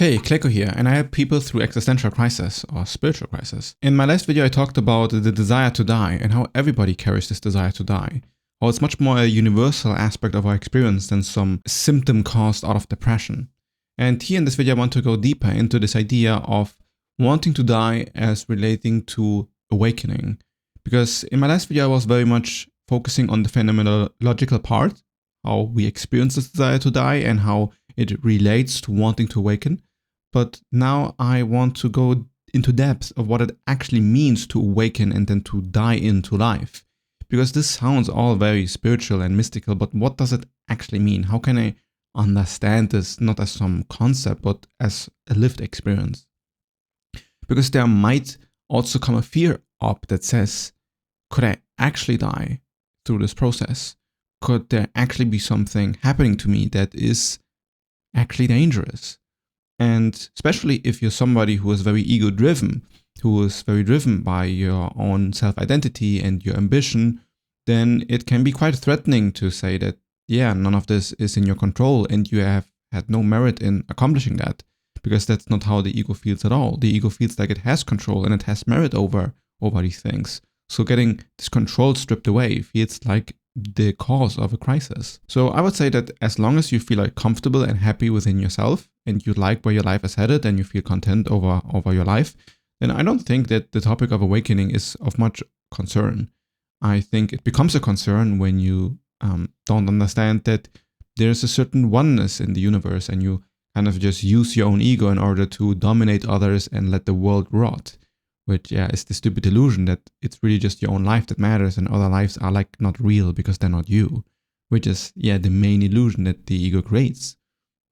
Hey, Kleko here, and I help people through existential crisis or spiritual crisis. In my last video, I talked about the desire to die and how everybody carries this desire to die. How it's much more a universal aspect of our experience than some symptom caused out of depression. And here in this video, I want to go deeper into this idea of wanting to die as relating to awakening. Because in my last video, I was very much focusing on the phenomenological part, how we experience this desire to die and how it relates to wanting to awaken. But now I want to go into depth of what it actually means to awaken and then to die into life. Because this sounds all very spiritual and mystical, but what does it actually mean? How can I understand this not as some concept, but as a lived experience? Because there might also come a fear up that says, could I actually die through this process? Could there actually be something happening to me that is actually dangerous? And especially if you're somebody who is very ego-driven, who is very driven by your own self-identity and your ambition, then it can be quite threatening to say that, yeah, none of this is in your control and you have had no merit in accomplishing that, because that's not how the ego feels at all. The ego feels like it has control and it has merit over these things. So getting this control stripped away feels like the cause of a crisis. So I would say that as long as you feel like comfortable and happy within yourself and you like where your life is headed and you feel content over your life, then I don't think that the topic of awakening is of much concern. I think it becomes a concern when you don't understand that there's a certain oneness in the universe and you kind of just use your own ego in order to dominate others and let the world rot. Which, yeah, is the stupid illusion that it's really just your own life that matters and other lives are like not real because they're not you. Which is, yeah, the main illusion that the ego creates.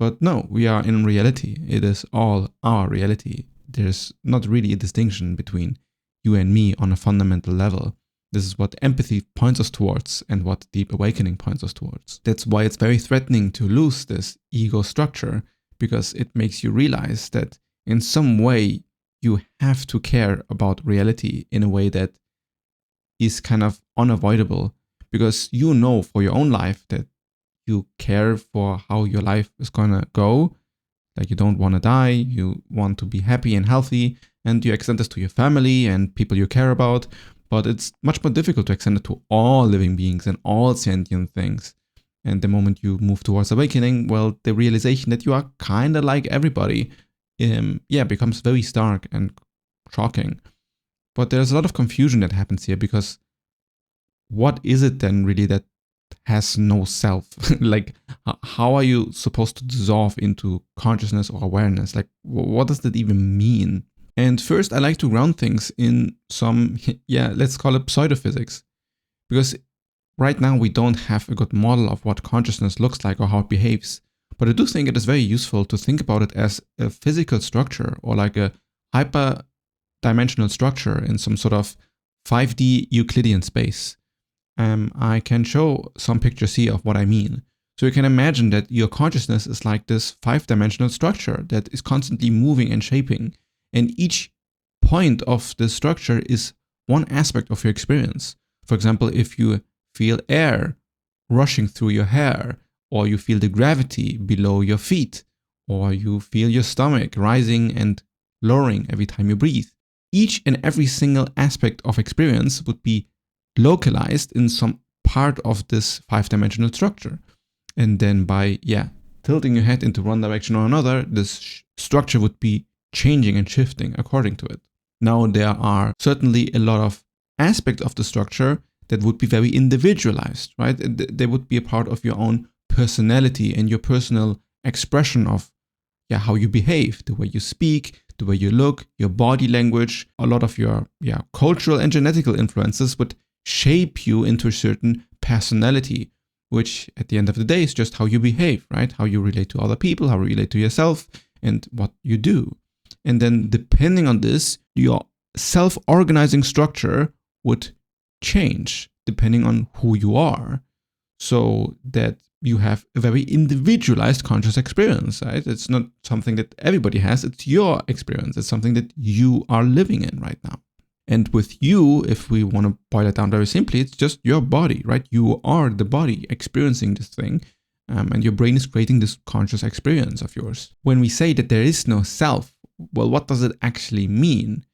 But no, we are in reality. It is all our reality. There's not really a distinction between you and me on a fundamental level. This is what empathy points us towards and what deep awakening points us towards. That's why it's very threatening to lose this ego structure, because it makes you realize that in some way you have to care about reality in a way that is kind of unavoidable, because you know for your own life that you care for how your life is gonna go. Like you don't want to die, you want to be happy and healthy, and you extend this to your family and people you care about, but it's much more difficult to extend it to all living beings and all sentient things. And the moment you move towards awakening, well, the realization that you are kind of like everybody becomes very stark and shocking. But there's a lot of confusion that happens here, because what is it then really that has no self? Like, how are you supposed to dissolve into consciousness or awareness? Like, what does that even mean? And first, I like to ground things in some, let's call it pseudophysics. Because right now we don't have a good model of what consciousness looks like or how it behaves. But I do think it is very useful to think about it as a physical structure or like a hyper-dimensional structure in some sort of 5D Euclidean space. I can show some pictures here of what I mean. So you can imagine that your consciousness is like this 5-dimensional structure that is constantly moving and shaping. And each point of the structure is one aspect of your experience. For example, if you feel air rushing through your hair, or you feel the gravity below your feet, or you feel your stomach rising and lowering every time you breathe. Each and every single aspect of experience would be localized in some part of this 5-dimensional structure. And then by, tilting your head into one direction or another, this structure would be changing and shifting according to it. Now, there are certainly a lot of aspects of the structure that would be very individualized, right? They would be a part of your own personality and your personal expression of how you behave, the way you speak, the way you look, your body language. A lot of your cultural and genetical influences would shape you into a certain personality, which at the end of the day is just how you behave, right? How you relate to other people, how you relate to yourself, and what you do. And then depending on this, your self-organizing structure would change depending on who you are, so that you have a very individualized conscious experience, right? It's not something that everybody has. It's your experience. It's something that you are living in right now. And with you, if we want to boil it down very simply, it's just your body, right? You are the body experiencing this thing And your brain is creating this conscious experience of yours. When we say that there is no self, well, what does it actually mean?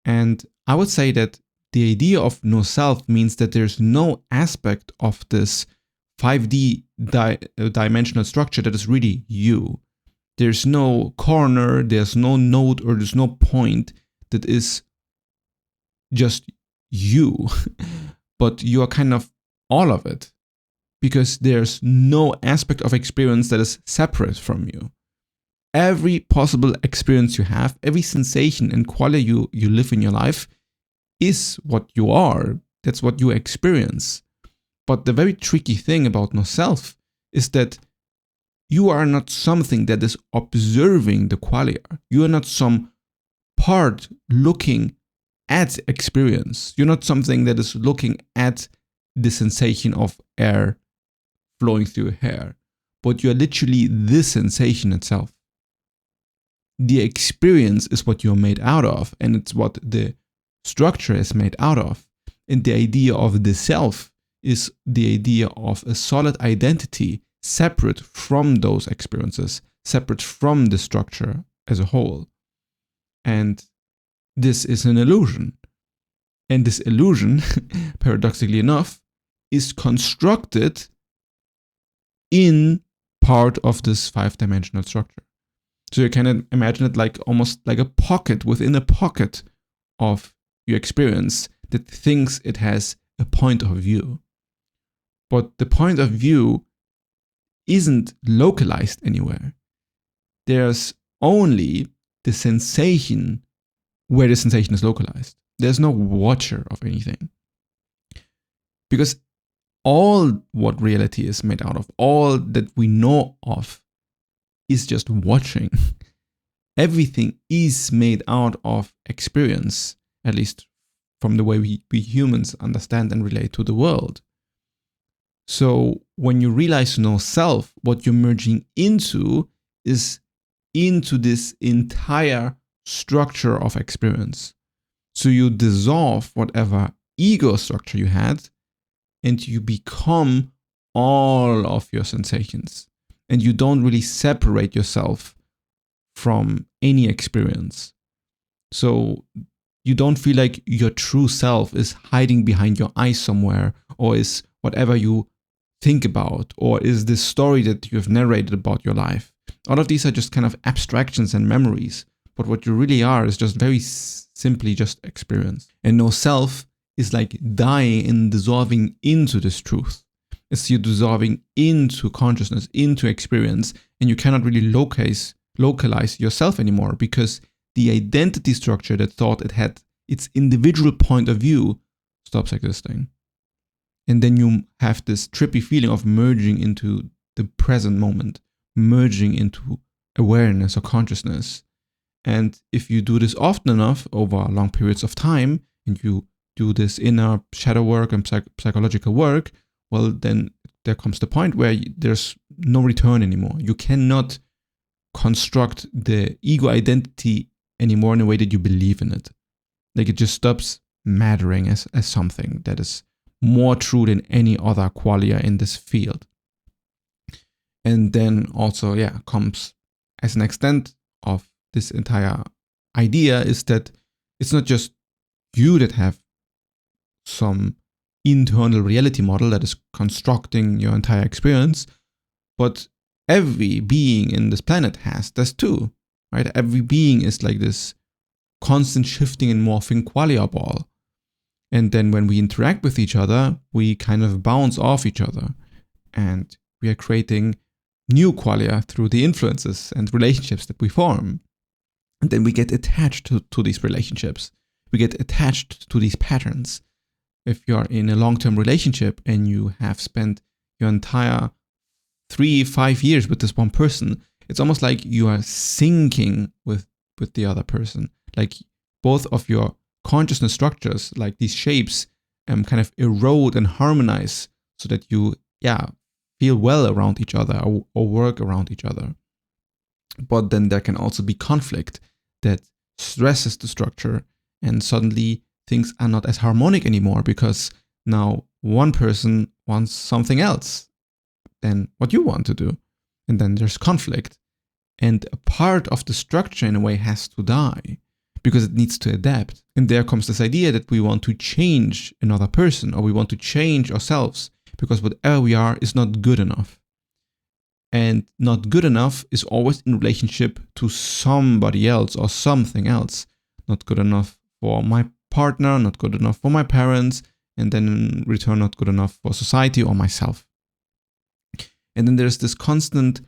And I would say that the idea of no self means that there's no aspect of this 5D dimensional structure that is really you. There's no corner, there's no node, or there's no point that is just you, but you are kind of all of it, because there's no aspect of experience that is separate from you. Every possible experience you have, every sensation and quality you live in your life is what you are. That's what you experience. But the very tricky thing about no self is that you are not something that is observing the qualia. You are not some part looking at experience. You're not something that is looking at the sensation of air flowing through your hair, but you're literally the sensation itself. The experience is what you're made out of, and it's what the structure is made out of. And the idea of the self is the idea of a solid identity separate from those experiences, separate from the structure as a whole. And this is an illusion. And this illusion, paradoxically enough, is constructed in part of this 5-dimensional structure. So you can imagine it like almost like a pocket within a pocket of your experience that thinks it has a point of view. But the point of view isn't localized anywhere. There's only the sensation where the sensation is localized. There's no watcher of anything. Because all what reality is made out of, all that we know of, is just watching. Everything is made out of experience, at least from the way we humans understand and relate to the world. So when you realize no self, what you're merging into is into this entire structure of experience. So you dissolve whatever ego structure you had, and you become all of your sensations. And you don't really separate yourself from any experience. So you don't feel like your true self is hiding behind your eyes somewhere, or is whatever you think about, or is this story that you have narrated about your life. All of these are just kind of abstractions and memories. But what you really are is just very simply just experience. And no self is like dying and dissolving into this truth. It's you dissolving into consciousness, into experience, and you cannot really localize yourself anymore, because the identity structure that thought it had its individual point of view stops existing. And then you have this trippy feeling of merging into the present moment, merging into awareness or consciousness. And if you do this often enough over long periods of time, and you do this inner shadow work and psychological work, well, then there comes the point where there's no return anymore. You cannot construct the ego identity anymore in a way that you believe in it. Like, it just stops mattering as something that is more true than any other qualia in this field. And then also, comes as an extent of this entire idea is that it's not just you that have some internal reality model that is constructing your entire experience, but every being in this planet has this too, right? Every being is like this constant shifting and morphing qualia ball. And then when we interact with each other, we kind of bounce off each other, and we are creating new qualia through the influences and relationships that we form. And then we get attached to these relationships. We get attached to these patterns. If you're in a long-term relationship and you have spent your entire 3-5 years with this one person, it's almost like you are syncing with the other person. Like, both of your consciousness structures, like these shapes, kind of erode and harmonize so that you, feel well around each other or work around each other. But then there can also be conflict that stresses the structure, and suddenly things are not as harmonic anymore, because now one person wants something else, than what you want to do. And then there's conflict. And a part of the structure in a way has to die because it needs to adapt. And there comes this idea that we want to change another person, or we want to change ourselves because whatever we are is not good enough. And not good enough is always in relationship to somebody else or something else. Not good enough for my partner, not good enough for my parents, and then in return not good enough for society or myself. And then there's this constant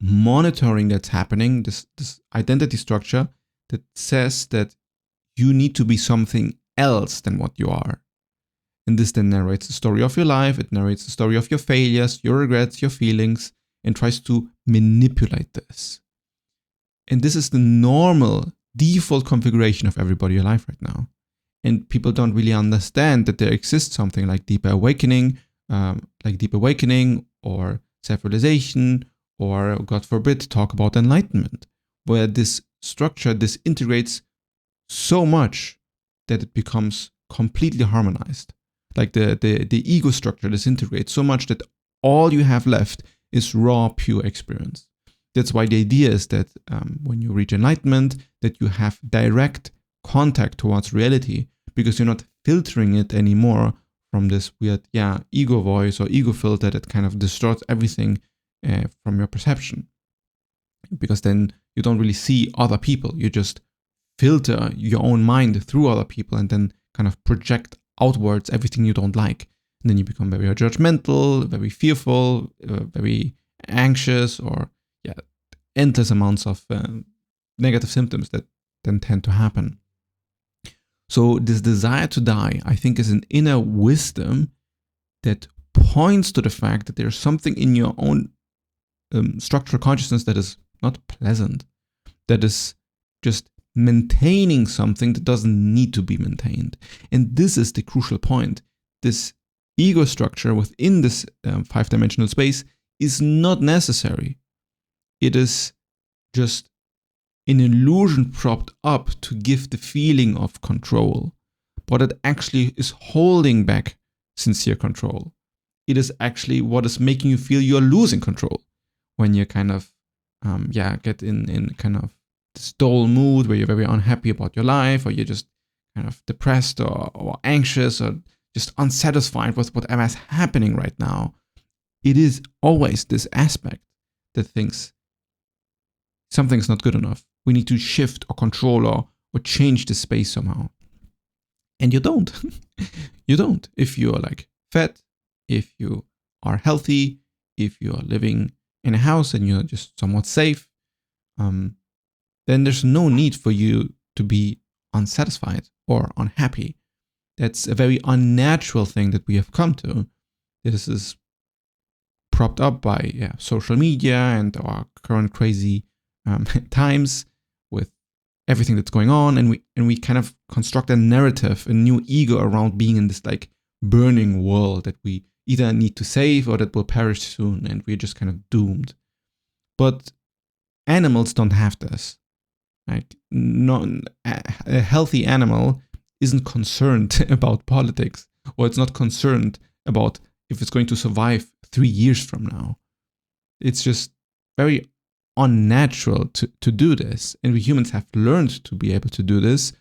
monitoring that's happening, this identity structure that says that you need to be something else than what you are. And this then narrates the story of your life, it narrates the story of your failures, your regrets, your feelings, and tries to manipulate this. And this is the normal default configuration of everybody alive right now. And people don't really understand that there exists something like deeper awakening or self-realization, or God forbid, talk about enlightenment, where this structure disintegrates so much that it becomes completely harmonized. Like the ego structure disintegrates so much that all you have left is raw, pure experience. That's why the idea is that when you reach enlightenment, that you have direct contact towards reality, because you're not filtering it anymore from this weird, ego voice or ego filter that kind of distorts everything from your perception. Because then you don't really see other people. You just filter your own mind through other people and then kind of project outwards everything you don't like. And then you become very judgmental, very fearful, very anxious, or endless amounts of negative symptoms that then tend to happen. So this desire to die, I think, is an inner wisdom that points to the fact that there's something in your own structural consciousness that is not pleasant, that is just maintaining something that doesn't need to be maintained. And this is the crucial point. This ego structure within this five-dimensional space is not necessary. It is just an illusion propped up to give the feeling of control, but it actually is holding back sincere control. It is actually what is making you feel you're losing control when you kind of get in kind of this dull mood where you're very unhappy about your life, or you're just kind of depressed or anxious or just unsatisfied with whatever is happening right now. It is always this aspect that thinks something's not good enough. We need to shift or control or change the space somehow. And you don't. You don't. If you're like fat, if you are healthy, if you are living in a house and you're just somewhat safe, then there's no need for you to be unsatisfied or unhappy. That's a very unnatural thing that we have come to. This is propped up by social media and our current crazy times with everything that's going on, and we kind of construct a narrative, a new ego around being in this like burning world that we either need to save or that will perish soon, and we're just kind of doomed. But animals don't have this. Like, a healthy animal isn't concerned about politics, or it's not concerned about if it's going to survive 3 years from now. It's just very unnatural to do this. And we humans have learned to be able to do this,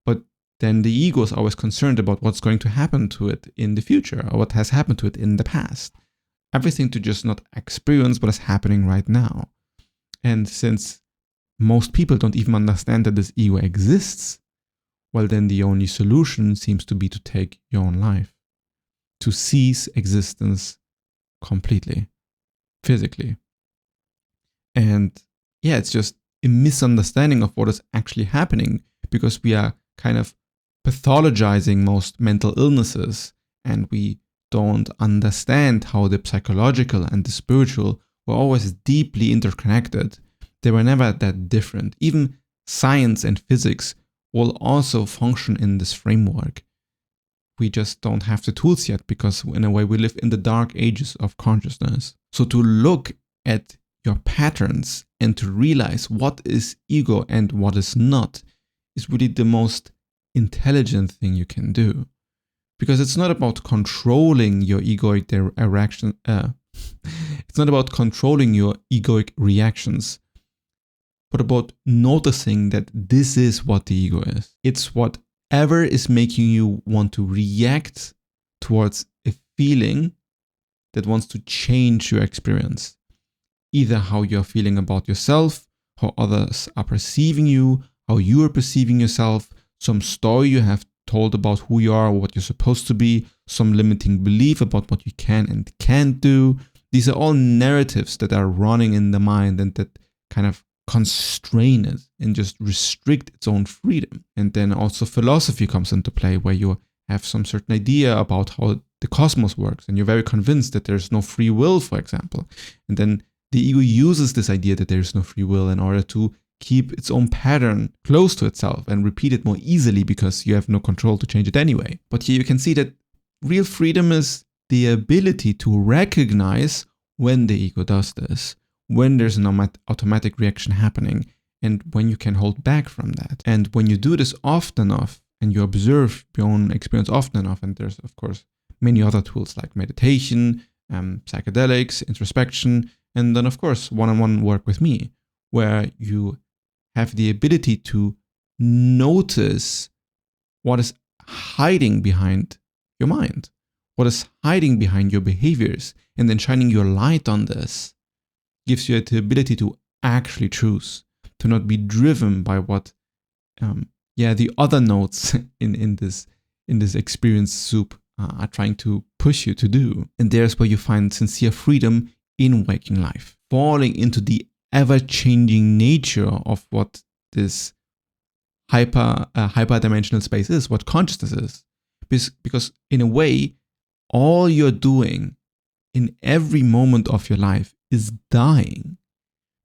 but then the ego is always concerned about what's going to happen to it in the future, or what has happened to it in the past. Everything to just not experience what is happening right now. And since most people don't even understand that this ego exists, well, then the only solution seems to be to take your own life, to cease existence completely, physically. And it's just a misunderstanding of what is actually happening, because we are kind of pathologizing most mental illnesses, and we don't understand how the psychological and the spiritual were always deeply interconnected. They were never that different. Even science and physics will also function in this framework. We just don't have the tools yet, because in a way we live in the dark ages of consciousness. So to look at your patterns and to realize what is ego and what is not is really the most intelligent thing you can do. Because it's not about controlling your egoic It's not about controlling your egoic reactions, but about noticing that this is what the ego is. It's whatever is making you want to react towards a feeling that wants to change your experience. Either how you're feeling about yourself, how others are perceiving you, how you are perceiving yourself, some story you have told about who you are or what you're supposed to be, some limiting belief about what you can and can't do. These are all narratives that are running in the mind and that kind of constrain it and just restrict its own freedom. And then also philosophy comes into play, where you have some certain idea about how the cosmos works and you're very convinced that there's no free will, for example. And then the ego uses this idea that there's no free will in order to keep its own pattern close to itself and repeat it more easily because you have no control to change it anyway. But here you can see that real freedom is the ability to recognize when the ego does this, when there's an automatic reaction happening, and when you can hold back from that. And when you do this often enough and you observe your own experience often enough, and there's of course many other tools like meditation, psychedelics, introspection, and then of course one-on-one work with me, where you have the ability to notice what is hiding behind your mind, what is hiding behind your behaviors, and then shining your light on this gives you the ability to actually choose, to not be driven by what the other notes in this experience soup are trying to push you to do. And there's where you find sincere freedom in waking life, falling into the ever-changing nature of what this hyper-dimensional space is, what consciousness is. Because in a way, all you're doing in every moment of your life is dying.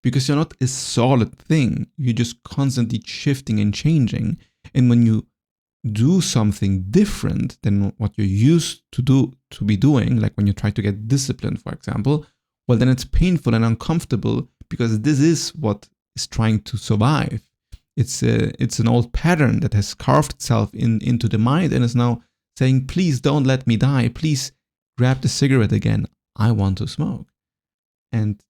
Because you're not a solid thing. You're just constantly shifting and changing. And when you do something different than what you're used to be doing, like when you try to get disciplined, for example, well, then it's painful and uncomfortable because this is what is trying to survive. It's an old pattern that has carved itself into the mind and is now saying, please don't let me die. Please grab the cigarette again. I want to smoke. And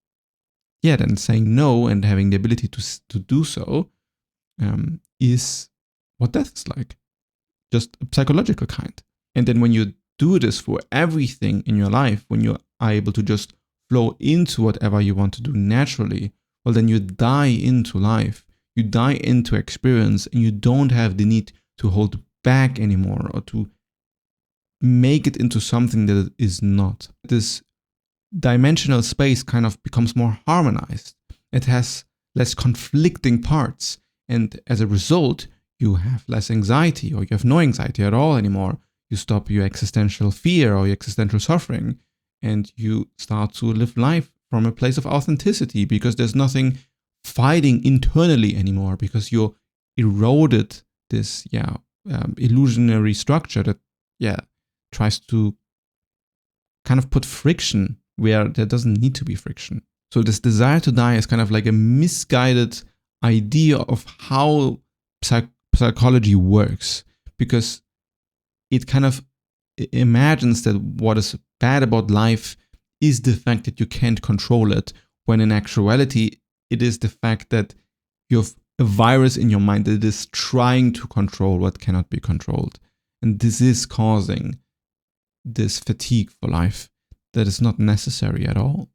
yeah, then saying no and having the ability to do so is what death is like. Just a psychological kind. And then when you do this for everything in your life, when you are able to just flow into whatever you want to do naturally, well, then you die into life. You die into experience and you don't have the need to hold back anymore or to make it into something that it is not. This dimensional space kind of becomes more harmonized. It has less conflicting parts. And as a result, you have less anxiety or you have no anxiety at all anymore. You stop your existential fear or your existential suffering and you start to live life from a place of authenticity because there's nothing fighting internally anymore because you eroded this illusionary structure that tries to kind of put friction where there doesn't need to be friction. So this desire to die is kind of like a misguided idea of how psychology works, because it kind of imagines that what is bad about life is the fact that you can't control it, when in actuality it is the fact that you have a virus in your mind that is trying to control what cannot be controlled. And this is causing this fatigue for life that is not necessary at all.